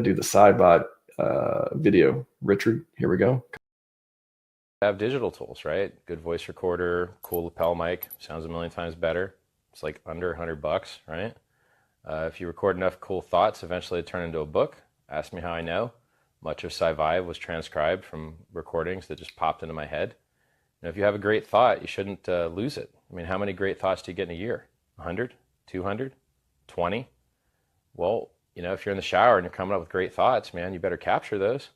do the SciVive video. Richard, here we go. Have digital tools, right? Good voice recorder, cool lapel mic, sounds a million times better. It's like under $100, right? If you record enough cool thoughts, eventually it turn into a book. Ask me how I know. Much of SciVive was transcribed from recordings that just popped into my head. And if you have a great thought, you shouldn't lose it. I mean, how many great thoughts do you get in a year? 100, 200, 20? Well, you know, if you're in the shower and you're coming up with great thoughts, man, you better capture those,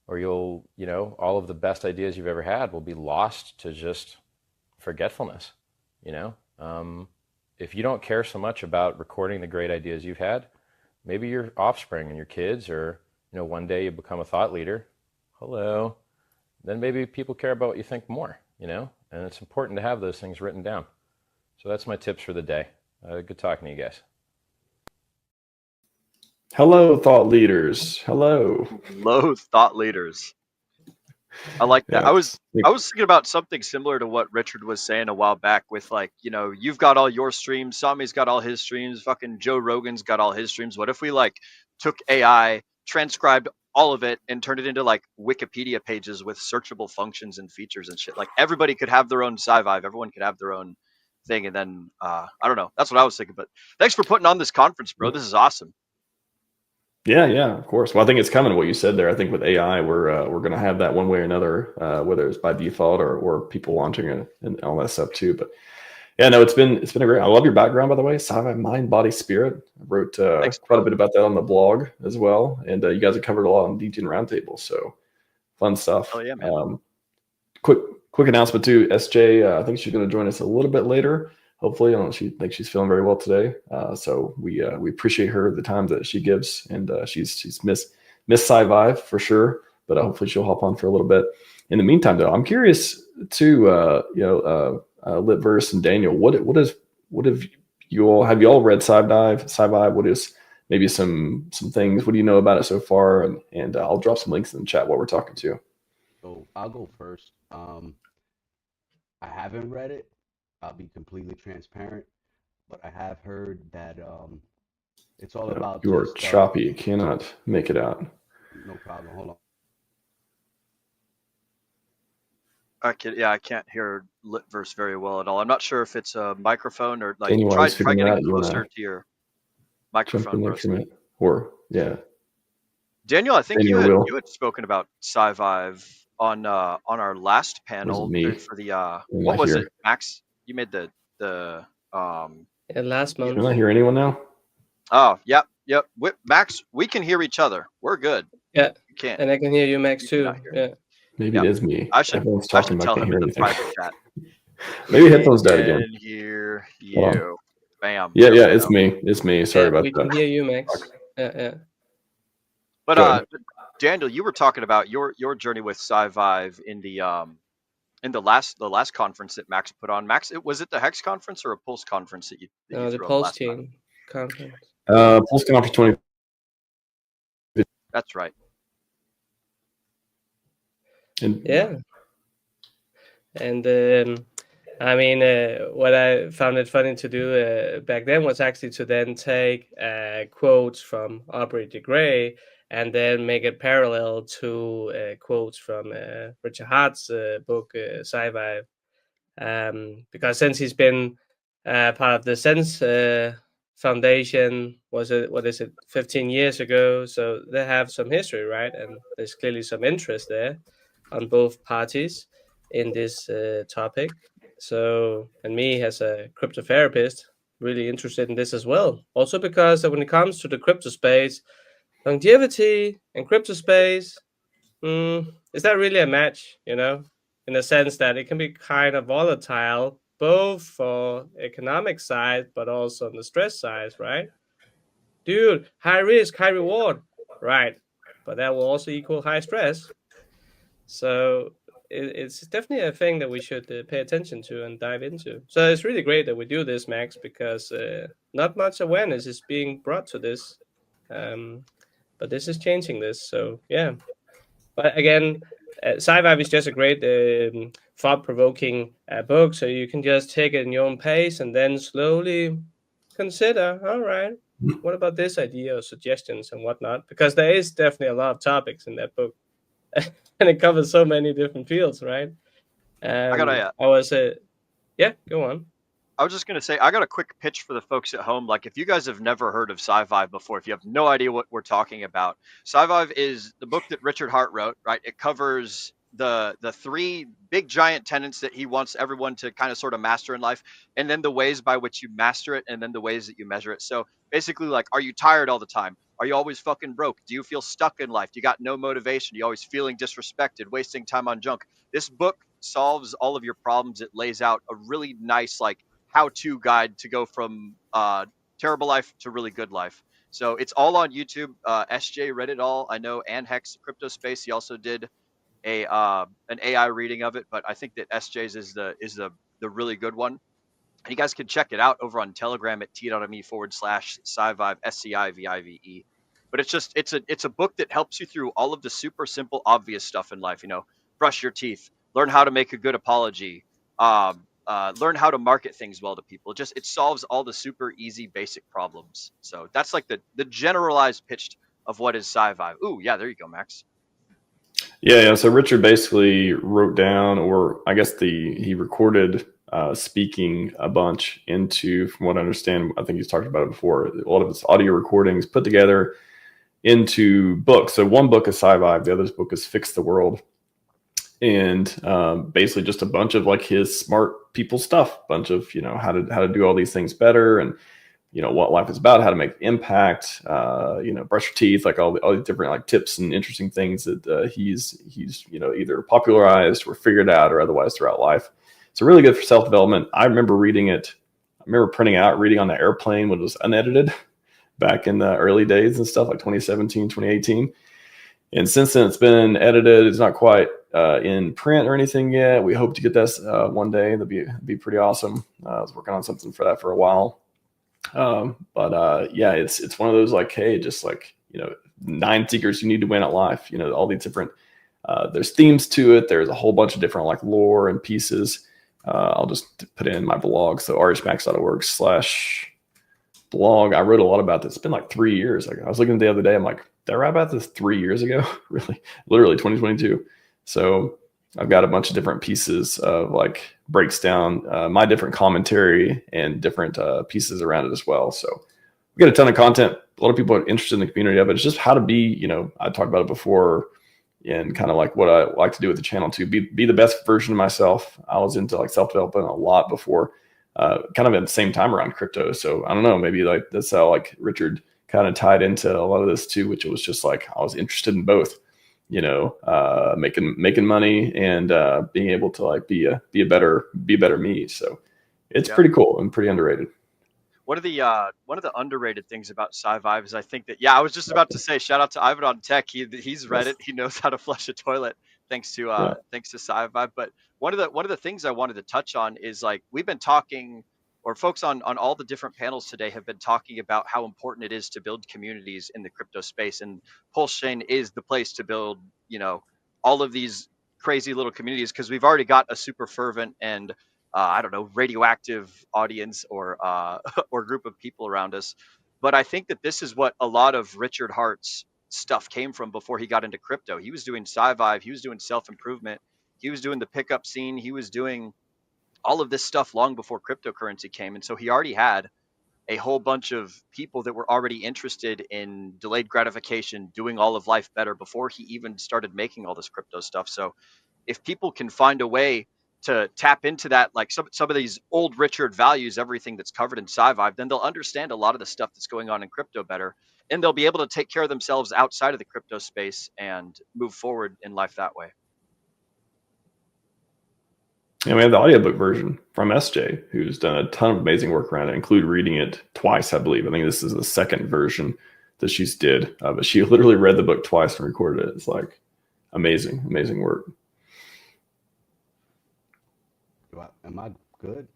or you'll, you know, all of the best ideas you've ever had will be lost to just forgetfulness, you know? If you don't care so much about recording the great ideas you've had, maybe your offspring and your kids, or, you know, one day you become a thought leader. Hello. Then maybe people care about what you think more, you know? And it's important to have those things written down. So that's my tips for the day. Good talking to you guys. Hello, thought leaders. Hello. Hello, thought leaders. I like that. Yeah. I was thinking about something similar to what Richard was saying a while back with, like, you know, you've got all your streams, Sami's got all his streams, fucking Joe Rogan's got all his streams. What if we like took AI, transcribed all of it, and turned it into like Wikipedia pages with searchable functions and features and shit? Like everybody could have their own SciVive, everyone could have their own thing, and then I don't know. That's what I was thinking. But thanks for putting on this conference, bro. This is awesome. Yeah, of course. Well, I think it's coming. What you said there. I think with AI, we're going to have that one way or another, whether it's by default or people launching it and all that stuff too. But yeah, no, it's been a great. I love your background, by the way. SciVive, mind, body, spirit. I wrote quite a bit about that on the blog as well, and you guys have covered a lot on DT and Roundtable. So fun stuff. Oh yeah, man. Quick announcement too. SJ, I think she's going to join us a little bit later. Hopefully, I don't know, she thinks she's feeling very well today. So we appreciate her, the time that she gives, and she's miss SciVive for sure. But hopefully she'll hop on for a little bit. In the meantime, though, I'm curious too. Litverse and Daniel, what have you all read SciVive? What is maybe some things? What do you know about it so far? And I'll drop some links in the chat while we're talking too. So I'll go first. I haven't read it. I'll be completely transparent, but I have heard that it's all about. You are choppy. Cannot make it out. No problem. Hold on. I can't hear Litverse very well at all. I'm not sure if it's a microphone or like Daniel, try getting closer to your microphone. Or yeah. Daniel, I think you had spoken about SciVive on our last panel for the what was it, Max? You made the last month. Can I hear anyone now? Oh, yep. Max, we can hear each other. We're good. Yeah, you can't. And I can hear you, Max, too. Yeah. Maybe it is me. Everyone's talking. I should tell him in the private chat. Maybe headphones died again. I can hear you. Bam. Yeah, it's me. It's me. Sorry about that. We can hear you, Max. Yeah. But Daniel, you were talking about your journey with SciVive in the last conference that Max put on. Max, was it the Hex conference or a Pulse conference that you the PulseChain conference. Pulse conference 20. That's right. And I mean, what I found it funny to do back then was actually to then take quotes from Aubrey de Grey and then make it parallel to quotes from Richard Hart's book, SciVive. Because since he's been part of the Sense Foundation, what is it, 15 years ago? So they have some history, right? And there's clearly some interest there on both parties in this topic. So, and me as a crypto therapist, really interested in this as well. Also because when it comes to the crypto space, longevity and crypto space, is that really a match, in the sense that it can be kind of volatile, both for economic side, but also on the stress side, right? Dude, high risk, high reward, right? But that will also equal high stress. So it's definitely a thing that we should pay attention to and dive into. So it's really great that we do this, Max, because not much awareness is being brought to this. But this is changing this. So, yeah. But again, SciVive is just a great thought-provoking book. So you can just take it in your own pace and then slowly consider, all right, what about this idea or suggestions and whatnot? Because there is definitely a lot of topics in that book, and it covers so many different fields, right? I got a I was yeah, go on. I was just going to say, I got a quick pitch for the folks at home. Like, if you guys have never heard of SciVive before, if you have no idea what we're talking about, SciVive is the book that Richard Hart wrote, right? It covers the three big giant tenets that he wants everyone to kind of sort of master in life, and then the ways by which you master it, and then the ways that you measure it. So basically, like, are you tired all the time? Are you always fucking broke? Do you feel stuck in life? Do you got no motivation? You always feeling disrespected, wasting time on junk? This book solves all of your problems. It lays out a really nice, like, how-to guide to go from terrible life to really good life. So it's all on YouTube. SJ read it all, I know, and Hex Crypto Space. He also did an AI reading of it, but I think that SJ's is the really good one. And you guys can check it out over on Telegram at t.me/SciVive, SCIVIVE. But it's a book that helps you through all of the super simple, obvious stuff in life. You know, brush your teeth, learn how to make a good apology, learn how to market things well to people. It solves all the super easy, basic problems. So that's like the generalized pitch of what is SciVive. Ooh, yeah, there you go, Max. Yeah. So Richard basically wrote down, or I guess he recorded speaking a bunch into, from what I understand, I think he's talked about it before, a lot of his audio recordings put together into books. So one book is SciVive, the other book is Fix the World. And basically just a bunch of like his smart people stuff, bunch of, you know, how to do all these things better, and, you know, what life is about, how to make impact, you know, brush your teeth, like all these different like tips and interesting things that he's, you know, either popularized or figured out or otherwise throughout life. So really good for self-development. I remember reading it. I remember printing out, reading on the airplane when it was unedited back in the early days and stuff, like 2017, 2018. And since then it's been edited. It's not quite in print or anything yet. We hope to get this one day. That'd be pretty awesome. I was working on something for that for a while. Yeah, it's one of those like, hey, just like, you know, 9 secrets you need to win at life. You know, all these different, there's themes to it. There's a whole bunch of different like lore and pieces. I'll just put it in my blog. So rhmax.org/blog. I wrote a lot about this. It's been like 3 years. Like, I was looking the other day. I'm like, did I write about this 3 years ago? Really? Literally 2022. So I've got a bunch of different pieces of like breaks down my different commentary and different pieces around it as well. So we got a ton of content. A lot of people are interested in the community of it. It's just how to be, you know, I talked about it before, and kind of like what I like to do with the channel too, be the best version of myself. I was into like self-development a lot before, kind of at the same time around crypto. So I don't know, maybe like that's how like Richard kind of tied into a lot of this too, which was just like, I was interested in both, you know, making money and being able to like be a better me. So it's pretty cool and pretty underrated. One of the underrated things about SciVive is I think that, I was just about to say, shout out to Ivan on Tech. He's read it. He knows how to flush a toilet thanks to SciVive. But one of the things I wanted to touch on is, like, we've been talking, or folks on all the different panels today have been talking about how important it is to build communities in the crypto space, and PulseChain is the place to build, you know, all of these crazy little communities, because we've already got a super fervent and I don't know, radioactive audience or or group of people around us. But I think that this is what a lot of Richard Hart's stuff came from before he got into crypto. He was doing SciVive, he was doing self-improvement, he was doing the pickup scene, he was doing all of this stuff long before cryptocurrency came. And so he already had a whole bunch of people that were already interested in delayed gratification, doing all of life better before he even started making all this crypto stuff. So if people can find a way to tap into that, like some of these old Richard values, everything that's covered in SciVive, then they'll understand a lot of the stuff that's going on in crypto better, and they'll be able to take care of themselves outside of the crypto space and move forward in life that way. And we have the audiobook version from SJ, who's done a ton of amazing work around it, including reading it twice, I believe. I think this is the second version that she's did, but she literally read the book twice and recorded it. It's like amazing work. Am I good?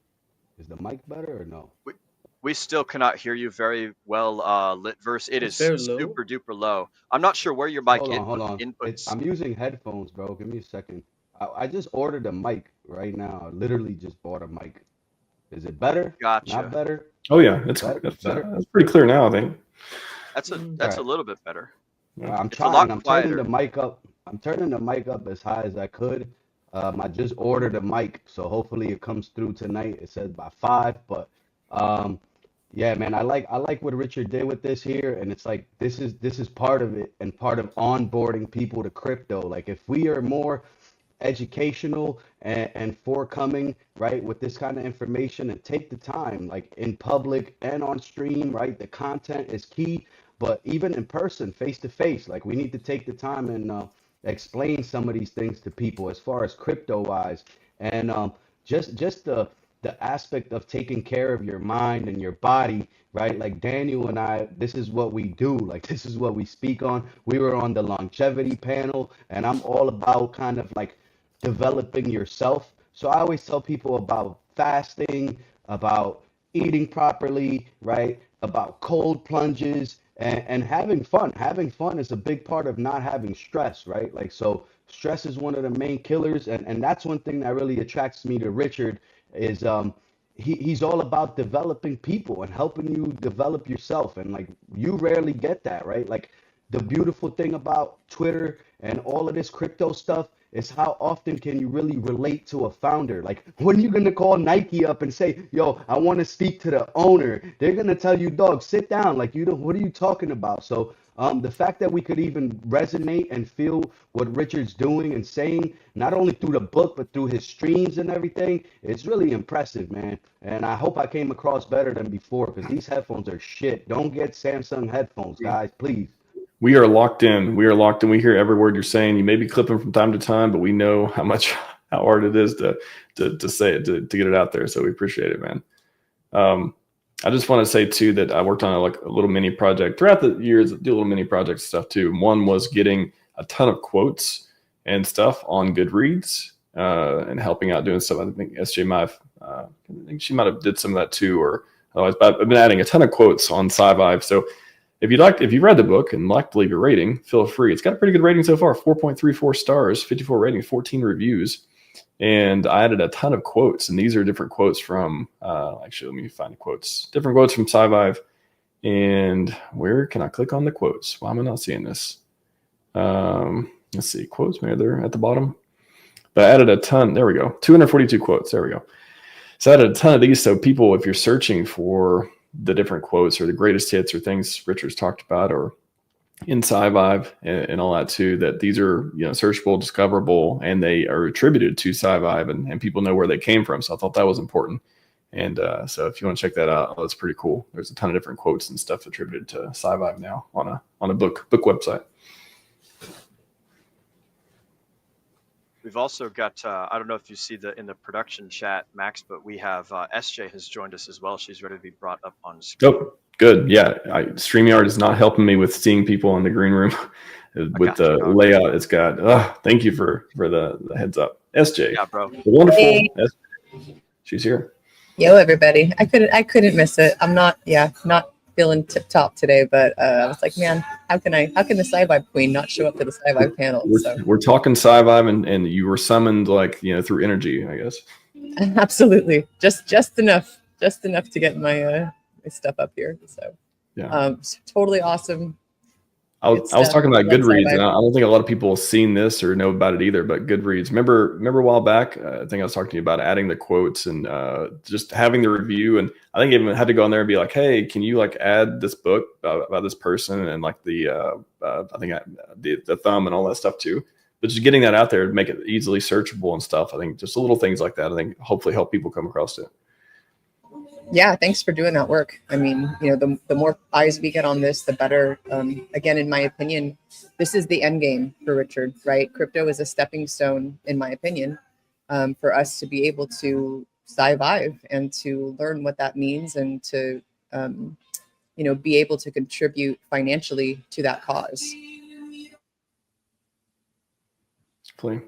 Is the mic better or no? We still cannot hear you very well, Litverse. It is super duper low. I'm not sure where your mic inputs. I'm using headphones, bro. Give me a second. I just ordered a mic right now. I literally just bought a mic. Is it better? Gotcha. Not better? Oh yeah, that's pretty clear now, I think. That's a Right. little bit better. I'm It's a lot trying. I'm quieter. turning the mic up. I'm turning the mic up as high as I could. I just ordered a mic, so hopefully it comes through tonight. It says by 5, but yeah, man, I like what Richard did with this here, and it's like this is part of it and part of onboarding people to crypto. Like if we are more educational and forthcoming, right, with this kind of information and take the time, like in public and on stream, right? The content is key, but even in person, face to face, like we need to take the time and explain some of these things to people as far as crypto wise, and just the aspect of taking care of your mind and your body, right? Like Daniel and I, this is what we do. Like this is what we speak on. We were on the longevity panel, and I'm all about kind of like developing yourself. So I always tell people about fasting, about eating properly, right? About cold plunges and having fun. Having fun is a big part of not having stress, right? Like, so stress is one of the main killers. And that's one thing that really attracts me to Richard is he's all about developing people and helping you develop yourself. And like, you rarely get that, right? Like, the beautiful thing about Twitter and all of this crypto stuff is how often can you really relate to a founder? Like, when are you going to call Nike up and say, yo, I want to speak to the owner? They're going to tell you, dog, sit down. Like, you don't, what are you talking about? So the fact that we could even resonate and feel what Richard's doing and saying, not only through the book, but through his streams and everything, it's really impressive, man. And I hope I came across better than before, because these headphones are shit. Don't get Samsung headphones, guys, please. We are locked in. We are locked in. We hear every word you're saying. You may be clipping from time to time, but we know how hard it is to say it, to get it out there. So we appreciate it, man. I just want to say too that I worked on a little mini project throughout the years, do little mini project stuff too. One was getting a ton of quotes and stuff on Goodreads and helping out doing stuff. I think SciVive, I think she might have did some of that too, or otherwise. But I've been adding a ton of quotes on SciVive. So if you read the book and like to leave your rating, feel free. It's got a pretty good rating so far, 4.34 stars, 54 ratings, 14 reviews. And I added a ton of quotes, and these are different quotes from, actually, let me find the quotes. Different quotes from SciVive. And where can I click on the quotes? Why am I not seeing this? Let's see, quotes, maybe they're at the bottom. But I added a ton, there we go, 242 quotes, there we go. So I added a ton of these, so people, if you're searching for the different quotes or the greatest hits or things Richard's talked about, or in SciVive and all that too, that these are, searchable, discoverable, and they are attributed to SciVive and people know where they came from. So I thought that was important. And so if you want to check that out, that's pretty cool. There's a ton of different quotes and stuff attributed to SciVive now on a book website. We've also got, I don't know if you see in the production chat, Max, but we have SJ has joined us as well. She's ready to be brought up on screen. Oh, good. Yeah. StreamYard is not helping me with seeing people in the green room with the layout it's got. Thank you for the heads up. SJ. Yeah, bro. The wonderful SJ. She's here. Yo, everybody. I couldn't miss it. I'm not feeling tip top today, but I was like, man, how can the SciVive queen not show up to the SciVive panel? We're talking SciVive, and you were summoned through energy, I guess. Absolutely, just enough to get my stuff up here. So yeah, totally awesome. I was talking about Goodreads, and I don't think a lot of people have seen this or know about it either. But Goodreads, remember a while back, I think I was talking to you about adding the quotes and just having the review. And I think I even had to go on there and be like, hey, can you add this book about this person and the the thumb and all that stuff too. But just getting that out there to make it easily searchable and stuff. I think just little things like that, I think hopefully help people come across it. Yeah, thanks for doing that work. I mean, the more eyes we get on this, the better. Again, in my opinion, this is the end game for Richard, right? Crypto is a stepping stone, in my opinion, for us to be able to SciVive and to learn what that means and to, be able to contribute financially to that cause. Please.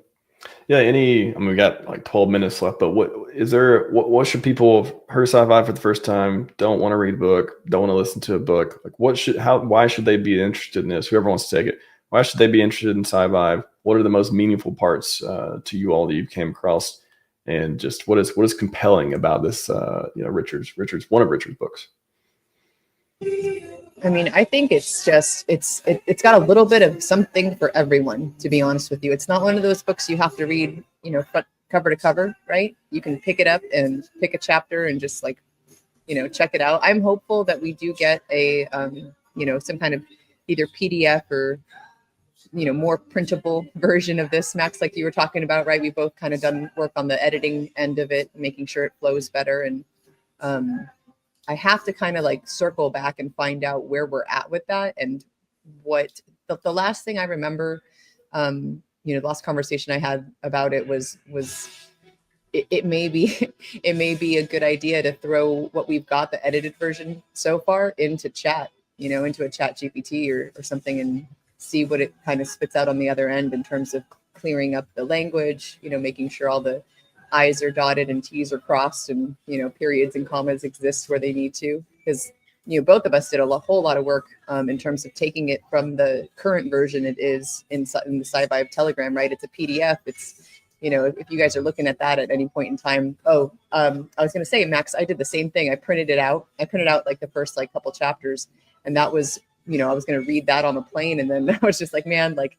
Yeah, we got 12 minutes left, but what should people have heard SciVive for the first time, don't want to read a book, don't want to listen to a book, why should they be interested in this? Whoever wants to take it, why should they be interested in SciVive? What are the most meaningful parts to you all that you came across? and just what is compelling about this, Richard's one of Richard's books? I mean, I think it's just it's got a little bit of something for everyone, to be honest with you. It's not one of those books you have to read, front cover to cover, right? You can pick it up and pick a chapter and just like, check it out. I'm hopeful that we do get a some kind of either PDF or more printable version of this, Max, like you were talking about, right? We both kind of done work on the editing end of it, making sure it flows better. And I have to kind of like circle back and find out where we're at with that. And what the last thing I remember, the last conversation I had about it was it may be a good idea to throw what we've got, the edited version so far, into chat, into a chat GPT or something, and see what it kind of spits out on the other end in terms of clearing up the language, making sure all the I's are dotted and T's are crossed, and periods and commas exist where they need to. Because both of us did a whole lot of work in terms of taking it from the current version it is in the SciVive Telegram, right? It's a PDF. It's if you guys are looking at that at any point in time. I was going to say, Max, I did the same thing. I printed it out like the first like couple chapters, and that was I was going to read that on the plane, and then I was just like, man, like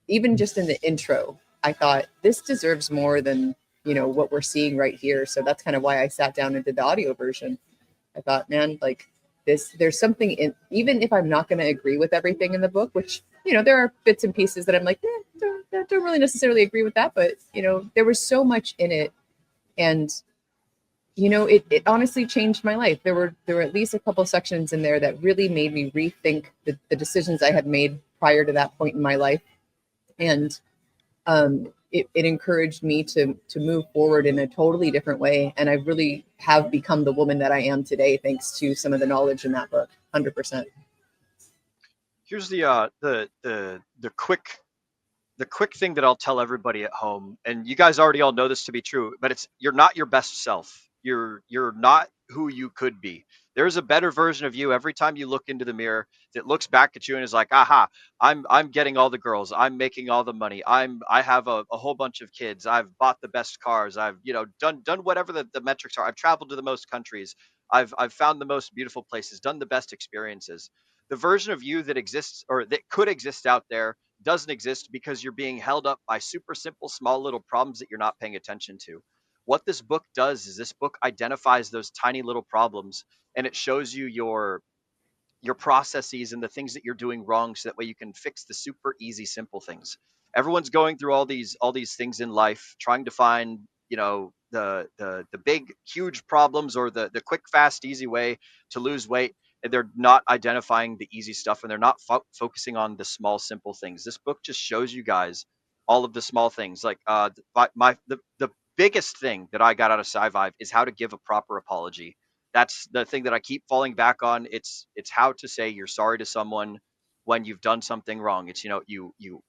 even just in the intro, I thought this deserves more than what we're seeing right here. So that's kind of why I sat down and did the audio version. I thought, man, like there's something in, even if I'm not going to agree with everything in the book, which, there are bits and pieces that I'm like, don't really necessarily agree with that. But, there was so much in it. And, it honestly changed my life. There were at least a couple sections in there that really made me rethink the decisions I had made prior to that point in my life. And, it encouraged me to move forward in a totally different way. And I really have become the woman that I am today, thanks to some of the knowledge in that book, 100%. Here's the quick thing that I'll tell everybody at home, and you guys already all know this to be true, but you're not your best self. You're not who you could be. There's a better version of you every time you look into the mirror that looks back at you and is like, aha, I'm getting all the girls, I'm making all the money, I have a whole bunch of kids, I've bought the best cars, I've done whatever the metrics are, I've traveled to the most countries, I've found the most beautiful places, done the best experiences. The version of you that exists or that could exist out there doesn't exist because you're being held up by super simple, small little problems that you're not paying attention to. What this book does is this book identifies those tiny little problems, and it shows you your processes and the things that you're doing wrong, so that way you can fix the super easy, simple things. Everyone's going through all these things in life, trying to find, the big, huge problems, or the quick, fast, easy way to lose weight. And they're not identifying the easy stuff, and they're not focusing on the small, simple things. This book just shows you guys all of the small things. Like the biggest thing that I got out of SciVive is how to give a proper apology. That's the thing that I keep falling back on. It's how to say you're sorry to someone when you've done something wrong. It's, you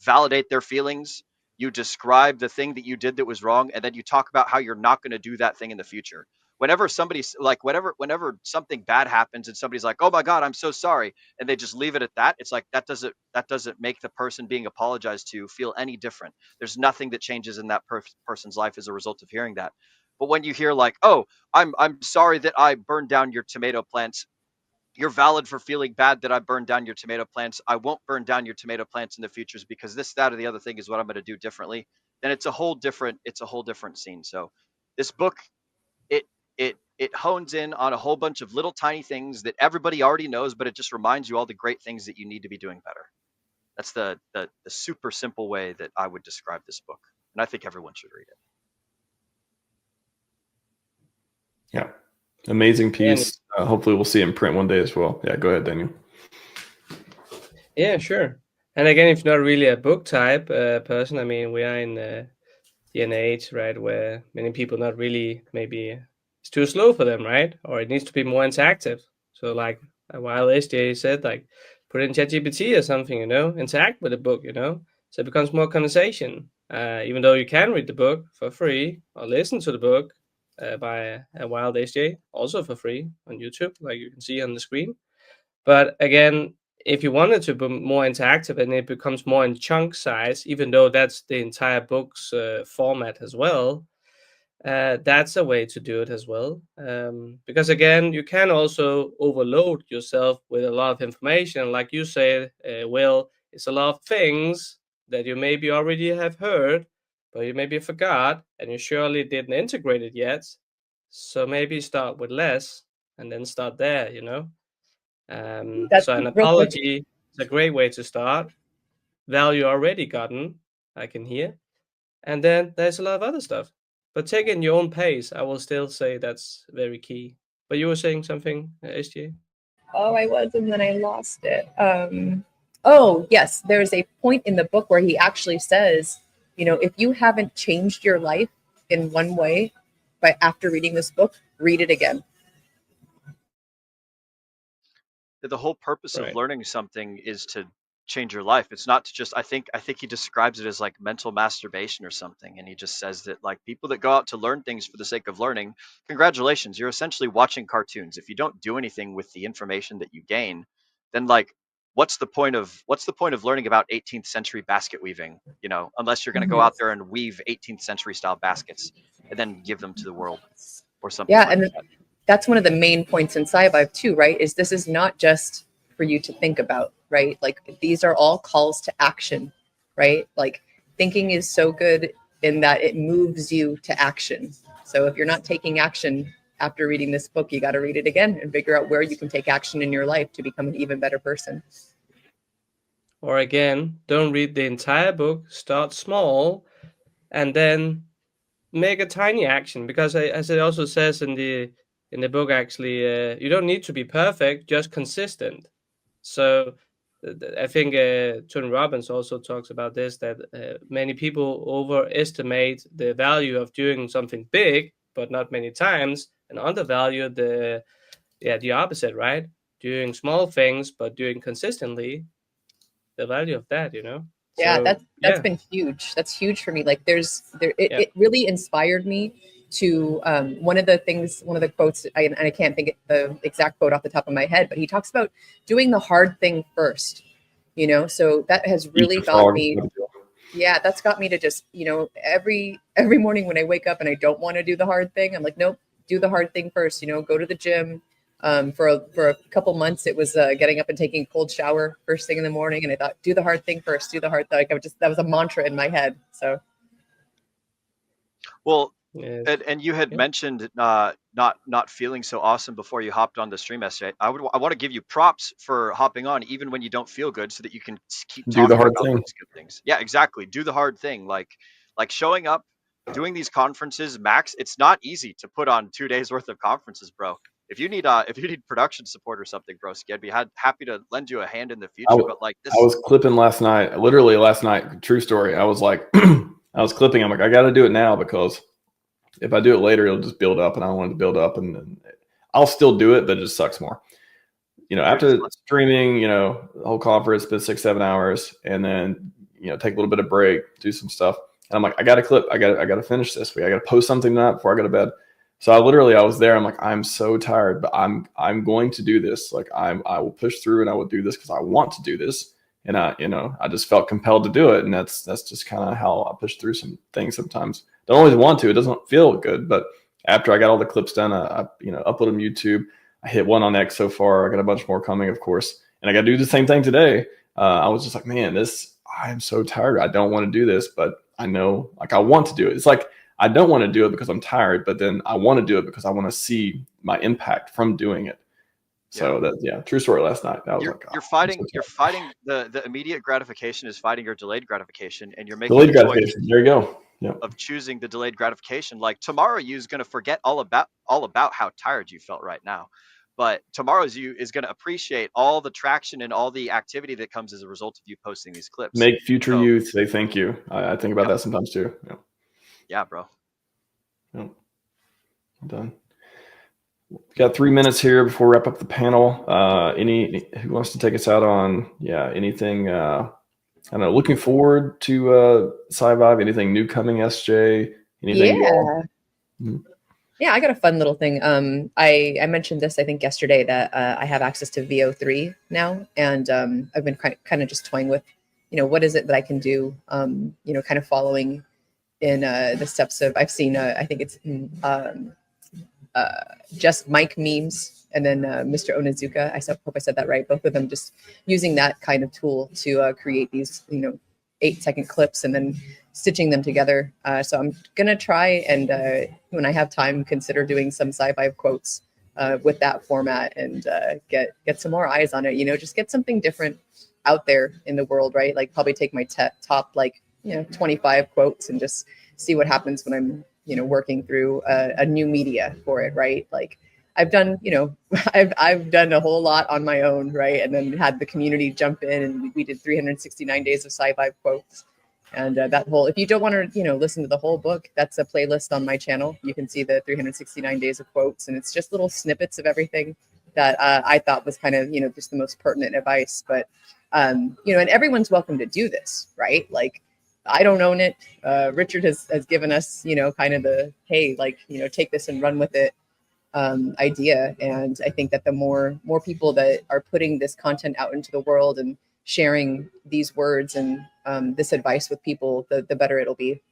validate their feelings, you describe the thing that you did that was wrong, and then you talk about how you're not going to do that thing in the future. Whenever somebody's like, whenever something bad happens and somebody's like, oh my God, I'm so sorry, and they just leave it at that, it's like that doesn't make the person being apologized to feel any different. There's nothing that changes in that person's life as a result of hearing that. But when you hear like, oh, I'm sorry that I burned down your tomato plants, you're valid for feeling bad that I burned down your tomato plants. I won't burn down your tomato plants in the futures because this, that, or the other thing is what I'm going to do differently. Then it's a whole different scene. So this book, it hones in on a whole bunch of little tiny things that everybody already knows, but it just reminds you all the great things that you need to be doing better. That's the super simple way that I would describe this book. And I think everyone should read it. Yeah. Amazing piece. Hopefully we'll see it in print one day as well. Yeah, go ahead, Daniel. Yeah, sure. And again, if you're not really a book type person, I mean, we are in the an age, right, where many people not really, maybe it's too slow for them, right? Or it needs to be more interactive. So like while SJ said, like put it in ChatGPT or something, interact with the book, so it becomes more conversation. Even though you can read the book for free or listen to the book by a Wild SJ, also for free on YouTube, like you can see on the screen. But again, if you want it to be more interactive and it becomes more in chunk size, even though that's the entire book's format as well, that's a way to do it as well. Because again, you can also overload yourself with a lot of information. Like you said, Will, it's a lot of things that you maybe already have heard, but you maybe forgot, and you surely didn't integrate it yet. So maybe start with less and then start there, you know? That's So an real quick. apology is a great way to start. Value already gotten, I can hear. And then there's a lot of other stuff. But take it in your own pace. I will still say that's very key. But you were saying something, SJ? Oh, I was, and then I lost it. Oh, yes, there's a point in the book where he actually says, you know, if you haven't changed your life in one way by after reading this book, read it again. The whole purpose of Right. learning something is to change your life. It's not to just, I think he describes it as like mental masturbation or something. And he just says that like people that go out to learn things for the sake of learning, congratulations, you're essentially watching cartoons. If you don't do anything with the information that you gain, then like what's the point of learning about 18th century basket weaving, you know, unless you're going to go out there and weave 18th century style baskets and then give them to the world or something Yeah, like and that. that's one of the main points in SciVive too, right? Is this is not just for you to think about, right? Like these are all calls to action, right? Like thinking is so good in that it moves you to action. So if you're not taking action after reading this book, you got to read it again and figure out where you can take action in your life to become an even better person. Or again, don't read the entire book. Start small and then make a tiny action. Because as it also says in the book, actually, you don't need to be perfect, just consistent. So I think Tony Robbins also talks about this, that many people overestimate the value of doing something big, but not many times, and undervalue the opposite, right? Doing small things, but doing consistently, the value of that, you know? Yeah, So that's been huge. That's huge for me. Like it really inspired me to one of the quotes, and I can't think of the exact quote off the top of my head, but he talks about doing the hard thing first, you know? So that has really got me. Yeah, that's got me to just, you know, every morning when I wake up and I don't want to do the hard thing, I'm like, nope, do the hard thing first, you know, go to the gym. For a couple months, it was getting up and taking a cold shower first thing in the morning, and I thought, do the hard thing first, do the hard thing. Like that was a mantra in my head. So, Well, yes. and you had mentioned not feeling so awesome before you hopped on the stream yesterday. I want to give you props for hopping on even when you don't feel good, so that you can keep Do the talking hard about thing. those good things. Yeah, exactly. Do the hard thing, like showing up, doing these conferences. Max, it's not easy to put on 2 days worth of conferences, bro. If you need production support or something, bro, I'd be happy to lend you a hand in the future. But like this, I was clipping last night, literally last night, true story. I was like, I was clipping. I'm like, I got to do it now, because if I do it later, it'll just build up, and I don't want it to build up, and I'll still do it, but it just sucks more. You know, after streaming, you know, the whole conference, been 6-7 hours, and then, you know, take a little bit of break, do some stuff. And I'm like, I got to clip. I got to finish this week. I got to post something tonight before I go to bed. So I was there. I'm like, I'm so tired, but I'm going to do this. Like I will push through, and I will do this because I want to do this. And I just felt compelled to do it. And that's just kind of how I push through some things sometimes. Don't always want to. It doesn't feel good. But after I got all the clips done, I upload them to YouTube. I hit one on X so far. I got a bunch more coming, of course. And I got to do the same thing today. I was just like, man, I am so tired. I don't want to do this, but I know, like, I want to do it. It's like, I don't want to do it because I'm tired, but then I want to do it because I want to see my impact from doing it. So true story last night. I was you're fighting the immediate gratification is fighting your delayed gratification, and you're making delayed the gratification. choice There you go. Yeah. of choosing the delayed gratification. Like tomorrow, you's going to forget all about how tired you felt right now, but tomorrow's you is going to appreciate all the traction and all the activity that comes as a result of you posting these clips. Make future youth say thank you. I think about that sometimes too. Yeah, bro. I'm done. Got 3 minutes here before we wrap up the panel. Who wants to take us out on anything? I don't know. Looking forward to SciVive. Anything new coming, SJ? Anything? Yeah, I got a fun little thing. I mentioned this, I think, yesterday, that I have access to VO3 now, and I've been kind of just toying with, what is it that I can do, kind of following in the steps of, I've seen, I think it's just Mike memes, and then Mr. Onizuka. Hope I said that right. Both of them just using that kind of tool to create these, 8-second clips and then stitching them together. So I'm gonna try and when I have time, consider doing some SciVive quotes with that format and get some more eyes on it. Just get something different out there in the world, right? Like probably take my top 25 quotes and just see what happens when I'm working through a new media for it, right? Like I've done, I've done a whole lot on my own, right? And then had the community jump in, and we did 369 days of SciVive quotes. And that whole, if you don't want to, listen to the whole book, that's a playlist on my channel. You can see the 369 days of quotes, and it's just little snippets of everything that I thought was kind of, just the most pertinent advice. But, and everyone's welcome to do this, right? Like, I don't own it. Richard has given us, kind of the, hey, like, take this and run with it idea. And I think that the more people that are putting this content out into the world and sharing these words and this advice with people, the better it'll be.